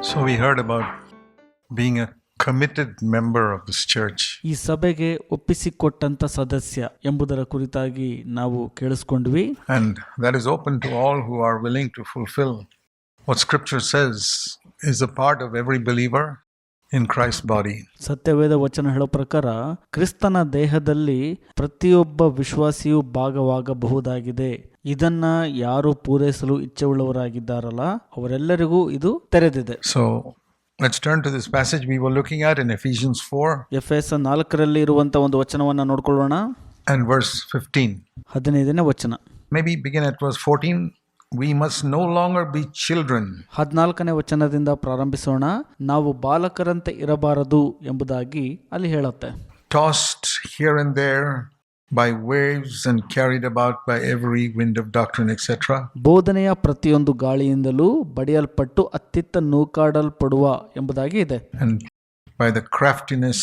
So we heard about being a committed member of this church. ಈ ಸಭೆಗೆ ಒಪ್ಪಿಸಿಕೊಟ್ಟಂತ ಸದಸ್ಯ ಎಂಬುದರ ಕುರಿತಾಗಿ ನಾವು ಕೇಳಿಸ್ಕೊಂಡ್ವಿ. And that is open to all who are willing to fulfill what Scripture says is a part of every believer in Christ's body. ಸತ್ಯವೇದ ವಚನ ಹೇಳೋ ಪ್ರಕಾರ ಕ್ರಿಸ್ತನ ದೇಹದಲ್ಲಿ ಪ್ರತಿಯೊಬ್ಬ ವಿಶ್ವಾಸಿಯೂ ಭಾಗವಾಗಬಹುದಾಗಿದೆ. ಇದನ್ನ ಯಾರು ಪೂರೈಸಲು ಇಚ್ಛೆಯುಳ್ಳವರಾಗಿದ್ದಾರಲ್ಲ ಅವರೆಲ್ಲರಿಗೂ ಇದು ತೆರೆದಿದೆ. So let's turn to this passage we were looking at in Ephesians 4. ಎಫೆಸ 4ರಲ್ಲಿ ಇರುವಂತ ಒಂದು ವಚನವನ್ನ ನೋಡ್ಕೊಳ್ಳೋಣ. And verse 15. 15ನೇ ವಚನ. Maybe begin at verse 14. We must no longer be children. 14ನೇ ವಚನದಿಂದ ಪ್ರಾರಂಭಿಸೋಣ. ನಾವು ಬಾಲಕರಂತೆ ಇರಬಾರದು ಎಂಬುದಾಗಿ ಅಲ್ಲಿ ಹೇಳುತ್ತೆ. Tossed here and there by waves and carried about by every wind of doctrine, etc. ಬೋಧನೆಯ ಪ್ರತಿಯೊಂದು ಗಾಳಿಯಿಂದಲೂ ಬಡಿಯಲ್ಪಟ್ಟು ಅತ್ತಿತ್ತ ನೂಕಾಡಲ್ಪಡುವ ಎಂಬುದಾಗಿ ಇದೆ. And by the craftiness,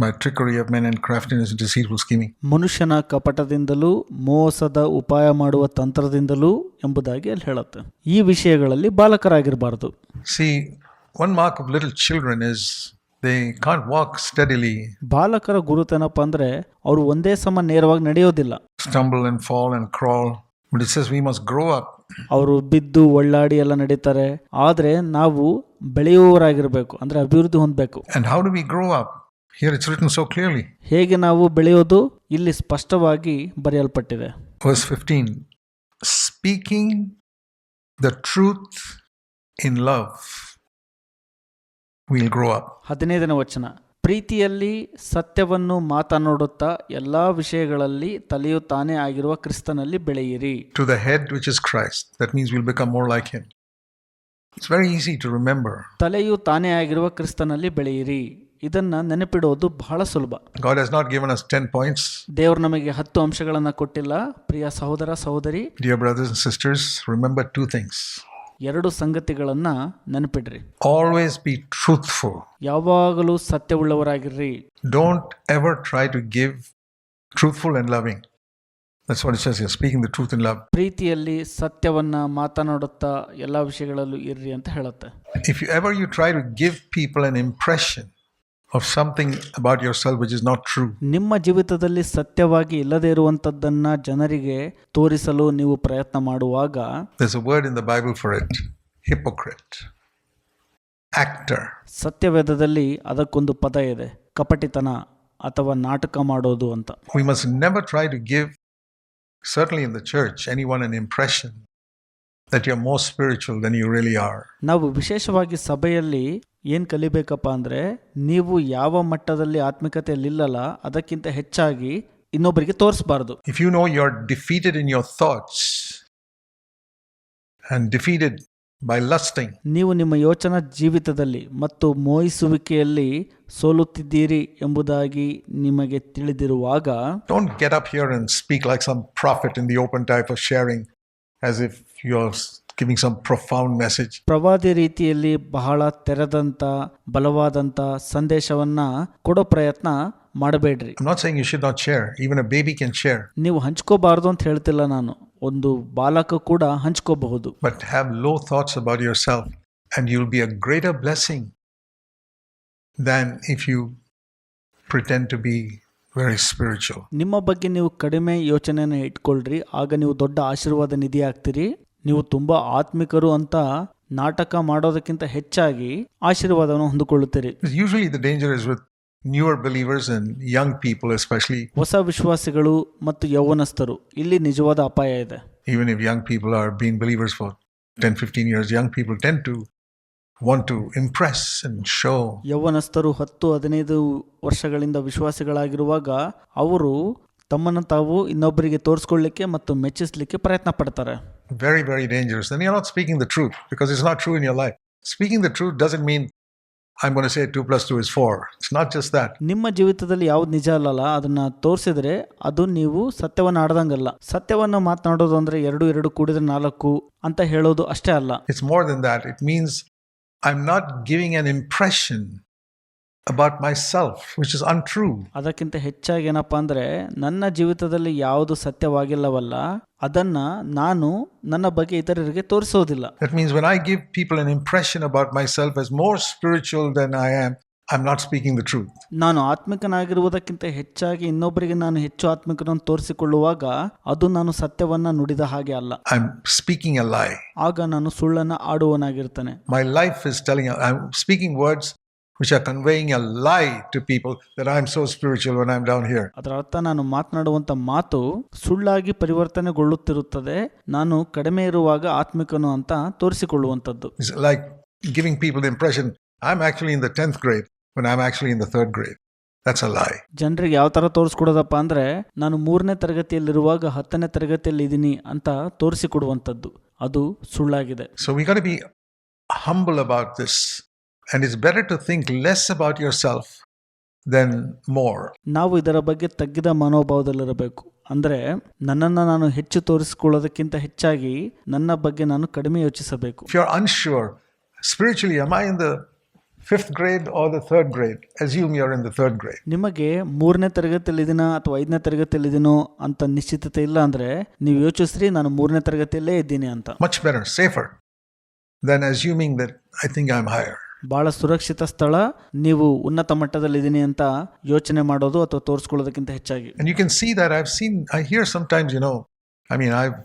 by trickery of men and craftiness and deceitful scheming. ಮನುಷ್ಯನ ಕಪಟದಿಂದಲೂ ಮೋಸದ ಉಪಾಯ ಮಾಡುವ ತಂತ್ರದಿಂದಲೂ ಎಂಬುದಾಗಿ ಅಲ್ಲಿ ಹೇಳುತ್ತೆ. ಈ ವಿಷಯಗಳಲ್ಲಿ ಬಾಲಕರಾಗಿರಬಾರದು. See, one mark of little children is they can't walk steadily. ಬಾಲಕರ ಗುರುತೇನಪ್ಪ ಅಂದ್ರೆ ಅವರು ಒಂದೇ ಸಮ ನೇರವಾಗಿ ನಡೆಯೋದಿಲ್ಲ. Stumble and fall and crawl. But it says we must grow up. ಅವರು ಬಿದ್ದು ಒಳ್ಳಾಡಿ ಎಲ್ಲ ನಡೀತಾರೆ. ಆದ್ರೆ ನಾವು ಬೆಳೆಯುವವರಾಗಿರ್ಬೇಕು, ಅಂದ್ರೆ ಅಭಿವೃದ್ಧಿ ಹೊಂದಬೇಕು. And how do we grow up? Here it's written so clearly. ಹೇಗೆ ನಾವು ಬೆಳೆಯೋದು ಇಲ್ಲಿ ಸ್ಪಷ್ಟವಾಗಿ ಬರೆಯಲ್ಪಟ್ಟಿದೆ. Verse 15. Speaking the truth in love, we'll grow up. 15ನೇ ವಚನ. ಪ್ರೀತಿಯಲ್ಲಿ ಸತ್ಯವನ್ನು ಮಾತನಾಡುತ್ತಾ ಎಲ್ಲಾ ವಿಷಯಗಳಲ್ಲಿ ತಲೆಯು ತಾನೇ ಆಗಿರುವ ಕ್ರಿಸ್ತನಲ್ಲಿ ಬೆಳೆಯಿರಿ. To the head which is Christ. That means we'll become more like him. It's very easy to remember. ತಲೆಯು ತಾನೇ ಆಗಿರುವ ಕ್ರಿಸ್ತನಲ್ಲಿ ಬೆಳೆಯಿರಿ. ಇದನ್ನ ನೆನಪಿಡೋದು ಬಹಳ ಸುಲಭ. God has not given us 10 points. ದೇವರು ನಮಗೆ 10 ಅಂಶಗಳನ್ನ ಕೊಟ್ಟಿಲ್ಲ. ಪ್ರಿಯ ಸಹೋದರ ಸಹೋದರಿ, Dear brothers and sisters, remember two things. 2 ಸಂಗತಿಗಳನ್ನ ನೆನಪಿಡ್ರಿ. Always be truthful. ಯಾವಾಗಲೂ ಸತ್ಯವುಳ್ಳವರಾಗಿರ್ರಿ. Don't ever try to give truthful and loving. That's what it says here, speaking the truth in love. ಪ್ರೀತಿಯಲ್ಲಿ ಸತ್ಯವನ್ನ ಮಾತನಾಡುತ್ತಾ ಎಲ್ಲಾ ವಿಷಯಗಳಲ್ಲೂ ಇರ್ರಿ ಅಂತ ಹೇಳುತ್ತೆ. If you try to give people an impression of something about yourself which is not true. ನಿಮ್ಮ ಜೀವಿತದಲ್ಲಿ ಸತ್ಯವಾಗಿ ಇಲ್ಲದೇ ಇರುವಂತದ್ದನ್ನ ಜನರಿಗೆ ತೋರಿಸಲು ನೀವು ಪ್ರಯತ್ನ ಮಾಡುವಾಗ, there's a word in the Bible for it. Hypocrite. Actor. ಸತ್ಯವೇದದಲ್ಲಿ ಅದಕ್ಕೊಂದು ಪದ ಇದೆ, ಕಪಟಿತನ ಅಥವಾ ನಾಟಕ ಮಾಡೋದು ಅಂತ. We must never try to give, certainly in the church, anyone an impression that you're more spiritual than you really are. ನಾವು ವಿಶೇಷವಾಗಿ ಸಭೆಯಲ್ಲಿ ಏನ್ ಕಲಿಬೇಕಪ್ಪ ಅಂದ್ರೆ, ನೀವು ಯಾವ ಮಟ್ಟದಲ್ಲಿ ಆತ್ಮಿಕತೆಯಲ್ಲಿ ಇಲ್ಲಲ್ಲ ಅದಕ್ಕಿಂತ ಹೆಚ್ಚಾಗಿ ಇನ್ನೊಬ್ಬರಿಗೆ ತೋರಿಸಬಾರದು. If you know you're defeated in your thoughts and defeated by lusting, ನೀವು ನಿಮ್ಮ ಯೋಚನಾ ಜೀವಿತದಲ್ಲಿ ಮತ್ತು ಮೋಹಿಸುವಿಕೆಯಲ್ಲಿ ಸೋಲುತ್ತಿದ್ದೀರಿ ಎಂಬುದಾಗಿ ನಿಮಗೆ ತಿಳಿದಿರುವಾಗ, don't get up here and speak like some prophet in the open type of sharing as if you're giving some profound message. ಪ್ರವಾದಿ ರೀತಿಯಲ್ಲಿ ಬಹಳ ತೆರೆದಂತ ಬಲವಾದಂತ ಸಂದೇಶವನ್ನ ಕೊಡೋ ಪ್ರಯತ್ನ ಮಾಡಬೇಡ್ರಿ. I'm not saying you should not share. Even a baby can share. ನೀವು ಹಂಚ್ಕೋಬಾರ್ದು ಅಂತ ಹೇಳ್ತಿಲ್ಲ ನಾನು. ಒಂದು ಬಾಲಕ ಕೂಡ ಹಂಚ್ಕೋಬಹುದು. But have low thoughts about yourself and you'll be a greater blessing than if you pretend to be very spiritual. ನಿಮ್ಮ ಬಗ್ಗೆ ನೀವು ಕಡಿಮೆ ಯೋಚನೆಯನ್ನು ಇಟ್ಕೊಳ್ರಿ, ಆಗ ನೀವು ದೊಡ್ಡ ಆಶೀರ್ವಾದ ನಿಧಿ ಆಗ್ತೀರಿ. ನೀವು ತುಂಬಾ ಆತ್ಮಿಕರು ಅಂತ ನಾಟಕ ಮಾಡೋದಕ್ಕಿಂತ ಹೆಚ್ಚಾಗಿ ಆಶೀರ್ವಾದವನ್ನು ಹೊಂದಿಕೊಳ್ಳುತ್ತೀರಿ. Usually the danger is with newer believers and young people especially. ಹೊಸ ವಿಶ್ವಾಸಿಗಳು ಮತ್ತು ಯೌವನಸ್ಥರು, ಇಲ್ಲಿ ನಿಜವಾದ ಅಪಾಯ ಇದೆ. Even if young people are being believers for 10-15 years, young people tend to want to impress and show. ಯೌವನಸ್ಥರು 10-15 ವರ್ಷಗಳಿಂದ ವಿಶ್ವಾಸಿಗಳಾಗಿರುವಾಗ ಅವರು ತಮ್ಮನ್ನು ತಾವು ಇನ್ನೊಬ್ಬರಿಗೆ ತೋರಿಸ್ಕೊಳ್ಳಿಕ್ಕೆ ಮತ್ತು ಮೆಚ್ಚಿಸಲಿಕ್ಕೆ ಪ್ರಯತ್ನ ಪಡ್ತಾರೆ. Very, very dangerous. Then you're not speaking the truth because it's not true in your life. Speaking the truth doesn't mean I'm going to say 2 + 2 is 4. It's not just that. ನಿಮ್ಮ ಜೀವಿತದಲ್ಲಿ ಯಾವ್ದು ನಿಜ ಅಲ್ಲಲ್ಲ ಅದನ್ನ ತೋರಿಸಿದ್ರೆ ಅದು ನೀವು ಸತ್ಯವನ್ನು ಆಡ್ದಂಗಲ್ಲ. ಸತ್ಯವನ್ನು ಮಾತನಾಡೋದು ಅಂದ್ರೆ 2 2 ಕೂಡಿದ್ರೆ 4 ಅಂತ ಹೇಳೋದು ಅಷ್ಟೇ ಅಲ್ಲ. It's more than that. It means I'm not giving an impression about myself which is untrue. ಅದಕ್ಕಿಂತ ಹೆಚ್ಚಾಗಿ ಏನಪ್ಪಾ ಅಂದ್ರೆ ನನ್ನ ಜೀವಿತದಲ್ಲಿ ಯಾವುದು ಸತ್ಯವಾಗಿಲ್ಲವಲ್ಲ ಅದನ್ನ ನಾನು ನನ್ನ ಬಗ್ಗೆ ಇತರರಿಗೆ ತೋರಿಸೋದಿಲ್ಲ. That means when I give people an impression about myself as more spiritual than I am, I'm not speaking the truth. ನಾನು ಆತ್ಮಿಕನಾಗಿರುವುದಕ್ಕಿಂತ ಹೆಚ್ಚಾಗಿ ಇನ್ನೊಬ್ಬರಿಗೆ ನಾನು ಹೆಚ್ಚು ಆತ್ಮಿಕನನ್ನು ತೋರಿಸಿಕೊಳ್ಳುವಾಗ ಅದು ನಾನು ಸತ್ಯವನ್ನ ನುಡಿದ ಹಾಗೆ ಅಲ್ಲ, I'm speaking a lie. ಆಗ ನಾನು ಸುಳ್ಳನ್ನ ಆಡುವನಾಗಿರ್ತೇನೆ. My life is I'm speaking words which are conveying a lie to people that I'm so spiritual when I'm down here. ಅದರ ಅರ್ಥ ನಾನು ಮಾತನಾಡುವಂತ ಮಾತು ಸುಳ್ಳಾಗಿ ಪರಿವರ್ತನೆಗೊಳ್ಳುತ್ತಿರುತ್ತದೆ, ನಾನು ಕಡಿಮೆ ಇರುವಾಗ ಆತ್ಮಿಕನು ಅಂತ ತೋರಿಸಿಕೊಳ್ಳುವಂಥದ್ದು. It's like giving people the impression I'm actually in the 10th grade when I'm actually in the 3rd grade. That's a lie. ಜನರಿಗೆ ಯಾವ ತರ ತೋರಿಸ್ಕೊಡೋದಪ್ಪ ಅಂದ್ರೆ ನಾನು 3ನೇ ತರಗತಿಯಲ್ಲಿರುವಾಗ 10ನೇ ತರಗತಿಯಲ್ಲಿ ಇದ್ದೀನಿ ಅಂತ ತೋರಿಸಿಕೊಡುವಂಥದ್ದು, ಅದು ಸುಳ್ಳಾಗಿದೆ. So we got to be humble about this, and it's better to think less about yourself than more. ನಾವು ಇದರ ಬಗ್ಗೆ ತಗ್ಗಿದ ಮನೋಭಾವದಲ್ಲಿರಬೇಕು. ಅಂದ್ರೆ ನನ್ನನ್ನು ನಾನು ಹೆಚ್ಚು ತೋರಿಸಿಕೊಳ್ಳೋದಕ್ಕಿಂತ ಹೆಚ್ಚಾಗಿ ನನ್ನ ಬಗ್ಗೆ ನಾನು ಕಡಿಮೆ ಯೋಚಿಸಬೇಕು. If you're unsure spiritually, am I in the 5th grade or the 3rd grade? Assume you're in the 3rd grade. ನಿಮಗೆ 3ನೇ ತರಗತಿಯಲ್ಲಿದ್ದೀನೋ ಅಥವಾ 5ನೇ ತರಗತಿಯಲ್ಲಿದ್ದೀನೋ ಅಂತ ನಿಶ್ಚಿತತೆ ಇಲ್ಲ ಅಂದ್ರೆ ನೀವು ಯೋಚಿಸ್ರಿ ನಾನು 3ನೇ ತರಗತಿಯಲ್ಲೇ ಇದ್ದೀನಿ ಅಂತ. Much better, safer than assuming that I think I'm higher. ಬಹಳ ಸುರಕ್ಷಿತ ಸ್ಥಳ ನೀವು ಉನ್ನತ ಮಟ್ಟದಲ್ಲಿದ್ದೀನಿ ಅಂತ ಯೋಚನೆ ಮಾಡೋದು ಅಥವಾ ತೋರಿಸ್ಕೊಳ್ಳೋದಕ್ಕಿಂತ ಹೆಚ್ಚಾಗಿ. And you can see that I hear sometimes, I've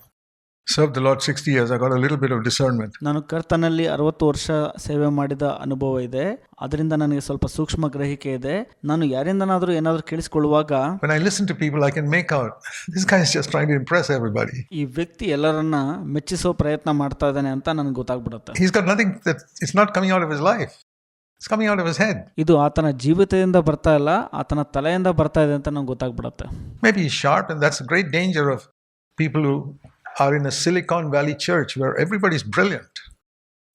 served the Lord 60 years. I got a little bit of discernment. ನಾನು ಕರ್ತನಲ್ಲಿ 60 ವರ್ಷ ಸೇವೆ ಮಾಡಿದ ಅನುಭವ ಇದೆ, ಅದರಿಂದ ನನಗೆ ಸ್ವಲ್ಪ ಸೂಕ್ಷ್ಮ ಗ್ರಹಿಕೆ ಇದೆ. ನಾನು ಯಾರಿಂದನಾದರೂ ಏನಾದರೂ ಕೇಳಿಸಿಕೊಳ್ಳುವಾಗ when I listen to people, I can make out this guy is just trying to impress everybody. ಈ ವ್ಯಕ್ತಿ ಎಲ್ಲರನ್ನ ಮೆಚ್ಚಿಸೋ ಪ್ರಯತ್ನ ಮಾಡ್ತಾ ಇದ್ದಾನೆ ಅಂತ ನನಗೆ ಗೊತ್ತಾಗ್ಬಿಡುತ್ತೆ. He's got nothing that it's not coming out of his life. It's coming out of his head. ಇದು ಆತನ ಜೀವಿತದಿಂದ ಬರ್ತಾ ಇಲ್ಲ, ಆತನ ತಲೆಯಿಂದ ಬರ್ತಾ ಇದೆ ಅಂತ ನನಗೆ ಗೊತ್ತಾಗ್ಬಿಡುತ್ತೆ. Maybe he's sharp, and that's a great danger of people who are in a Silicon Valley church where everybody's brilliant.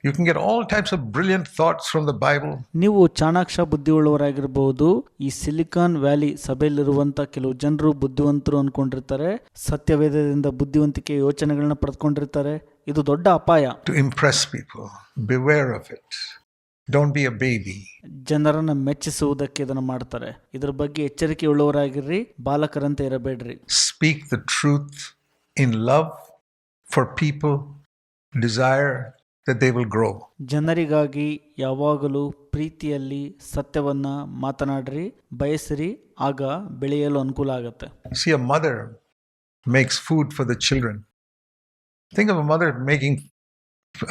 You can get all types of brilliant thoughts from the Bible. ನೀವು ಚಾಣಾಕ್ಷ ಬುದ್ಧಿಯುಳ್ಳವರಾಗಿರಬಹುದು. ಈ silicon valley ಸಭೆಯಲ್ಲಿರುವಂತ ಕೆಲವು ಜನರು ಬುದ್ಧಿವಂತರು ಅನ್ಕೊಂಡಿರ್ತಾರೆ, ಸತ್ಯವೇದದಿಂದ ಬುದ್ಧಿವಂತಿಕೆ ಯೋಚನೆಗಳನ್ನ ಪಡೆದುಕೊಂಡಿರ್ತಾರೆ. ಇದು ದೊಡ್ಡ ಅಪಾಯ. To impress people, beware of it. Don't be a baby. ಜನರನ್ನ ಮೆಚ್ಚಿಸುವುದಕ್ಕೆ ಇದನ್ನು ಮಾಡ್ತಾರೆ. ಇದರ ಬಗ್ಗೆ ಎಚ್ಚರಿಕೆಯುಳ್ಳವರಾಗಿರ್ರಿ, ಬಾಲಕರಂತೆ ಇರಬೇಡ್ರಿ. Speak the truth in love for people, desire that they will grow. ಜನರಿಗಾಗಿ ಯಾವಾಗಲೂ ಪ್ರೀತಿಯಲ್ಲಿ ಸತ್ಯವನ್ನ ಮಾತನಾಡ್ರಿ, ಬಯಸಿರಿ, ಆಗ ಬೆಳೆಯಲು ಅನುಕೂಲ ಆಗುತ್ತೆ. See, a mother makes food for the children. Think of a mother making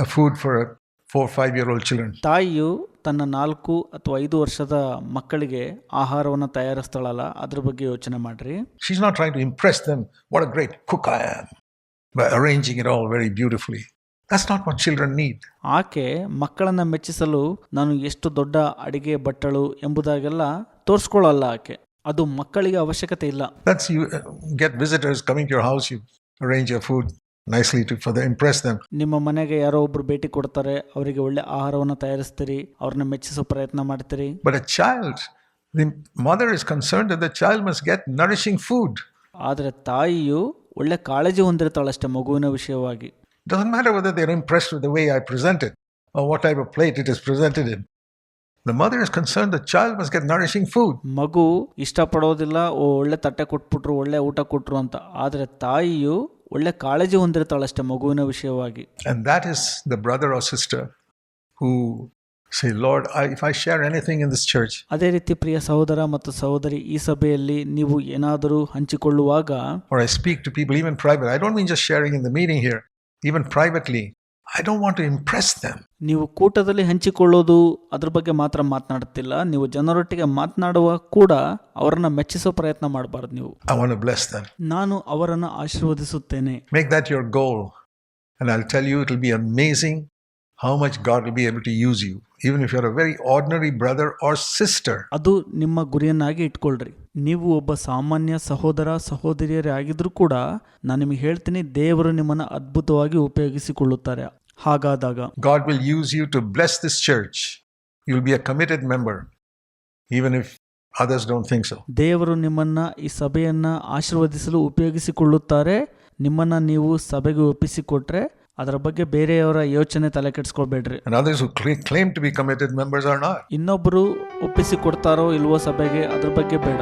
a food for a 4-5-year-old children. ತಾಯಿಯು ತನ್ನ 4 ಅಥವಾ 5 ವರ್ಷದ ಮಕ್ಕಳಿಗೆ ಆಹಾರವನ್ನು ತಯಾರಿಸ್ತಾಳಲ್ಲ, ಅದ್ರ ಬಗ್ಗೆ ಯೋಚನೆ ಮಾಡ್ರಿ. She's not trying to impress them, what a great cook I am, by arranging it all very beautifully. That's not what children need. ಆಕೆ ಮಕ್ಕಳನ್ನ ಮೆಚ್ಚಿಸಲು ನಾನು ಎಷ್ಟು ದೊಡ್ಡ ಅಡಿಗೆ ಭಟ್ಟಳು ಎಂಬುದಾಗೆಲ್ಲ ತೋರಿಸ್ಕೊಳ್ಳಲ್ಲ ಆಕೆ. ಅದು ಮಕ್ಕಳಿಗೆ ಅವಶ್ಯಕತೆ ಇಲ್ಲ. That's you get visitors coming to your house, you arrange your food nicely for them, impress them. ನಿಮ್ಮ ಮನೆಗೆ ಯಾರೋ ಒಬ್ರು ಭೇಟಿ ಕೊಡ್ತಾರೆ, ಅವರಿಗೆ ಒಳ್ಳೆ ಆಹಾರವನ್ನು ತಯಾರಿಸ್ತೀರಿ, ಅವ್ರನ್ನ ಮೆಚ್ಚಿಸೋ ಪ್ರಯತ್ನ ಮಾಡ್ತೀರಿ. But a child, the mother is concerned that the child must get nourishing food. ಆದರೆ ತಾಯಿಯು ಒಳ್ಳೆ ಕಾಳಜಿ ಹೊಂದಿರ್ತಾಳಷ್ಟೇ ಮಗುವಿನ ವಿಷಯವಾಗಿ. Doesn't matter whether they're impressed with the way I present it or what type of plate it is presented in. The mother is concerned the child must get nourishing food. ಮಗು ಇಷ್ಟಪಡೋದಿಲ್ಲ ಒಳ್ಳೆ ತಟ್ಟೆ ಕೊಟ್ಬಿಟ್ರು, ಒಳ್ಳೆ ಊಟ ಕೊಟ್ರು ಅಂತ. ಆದರೆ ತಾಯಿಯು ಒಳ್ಳೆ ಕಾಳಜಿ ಹೊಂದಿರ್ತಾಳಷ್ಟೇ ಮಗುವಿನ ವಿಷಯವಾಗಿ. And that is the brother or sister who say, Lord, if I share anything in this church. ಅದೇ ರೀತಿ ಪ್ರಿಯ ಸಹೋದರ ಮತ್ತು ಸಹೋದರಿ, ಈ ಸಭೆಯಲ್ಲಿ ನೀವು ಏನಾದರೂ ಹಂಚಿಕೊಳ್ಳುವಾಗ, or I speak to people even private, I don't mean just sharing in the meeting here, even privately, I don't want to impress them. ನೀವು ಕೂಟದಲ್ಲಿ ಹಂಚಿಕೊಳ್ಳೋದು ಅದ್ರ ಬಗ್ಗೆ ಮಾತ್ರ ಮಾತನಾಡುತ್ತಿಲ್ಲ, ನೀವು ಜನರೊಟ್ಟಿಗೆ ಮಾತನಾಡುವ ಕೂಡ ಅವರನ್ನ ಮೆಚ್ಚಿಸೋ ಪ್ರಯತ್ನ ಮಾಡಬಾರ್ದು. ನೀವು I want to bless them. ನಾನು ಅವರನ್ನು ಆಶೀರ್ವದಿಸುತ್ತೇನೆ. Make that your goal, and I'll tell you it will be amazing how much God will be able to use you, even if you're a very ordinary brother or sister. ಅದು ನಿಮ್ಮ ಗುರಿಯನ್ನಾಗಿ ಇಟ್ಕೊಳ್ರಿ. ನೀವು ಒಬ್ಬ ಸಾಮಾನ್ಯ ಸಹೋದರ ಸಹೋದರಿಯರೇ ಆಗಿದ್ರೂ ಕೂಡ ನಾನು ನಿಮಗೆ ಹೇಳ್ತೀನಿ, ದೇವರು ನಿಮ್ಮನ್ನು ಅದ್ಭುತವಾಗಿ ಉಪಯೋಗಿಸಿಕೊಳ್ಳುತ್ತಾರೆ. ಹಾಗಾದಾಗ God will use you to bless this church. You'll be a committed member, even if others don't think so. ದೇವರು ನಿಮ್ಮನ್ನ ಈ ಸಭೆಯನ್ನ ಆಶೀರ್ವದಿಸಲು ಉಪಯೋಗಿಸಿಕೊಳ್ಳುತ್ತಾರೆ. ನಿಮ್ಮನ್ನ ನೀವು ಸಭೆಗೆ ಒಪ್ಪಿಸಿಕೊಟ್ರೆ ಅದರ ಬಗ್ಗೆ ಬೇರೆಯವರ ಯೋಚನೆ ತಲೆ ಕೆಡಿಸ್ಕೊಳ್ಬೇಡ್ರಿ. And others who claim to be committed members are not. ಇನ್ನೊಬ್ಬರು ಒಪ್ಪಿಸಿಕೊಡ್ತಾರೋ ಇಲ್ವೋ ಸಭೆಗೆ, ಅದ್ರ ಬಗ್ಗೆ ಬೇಡ.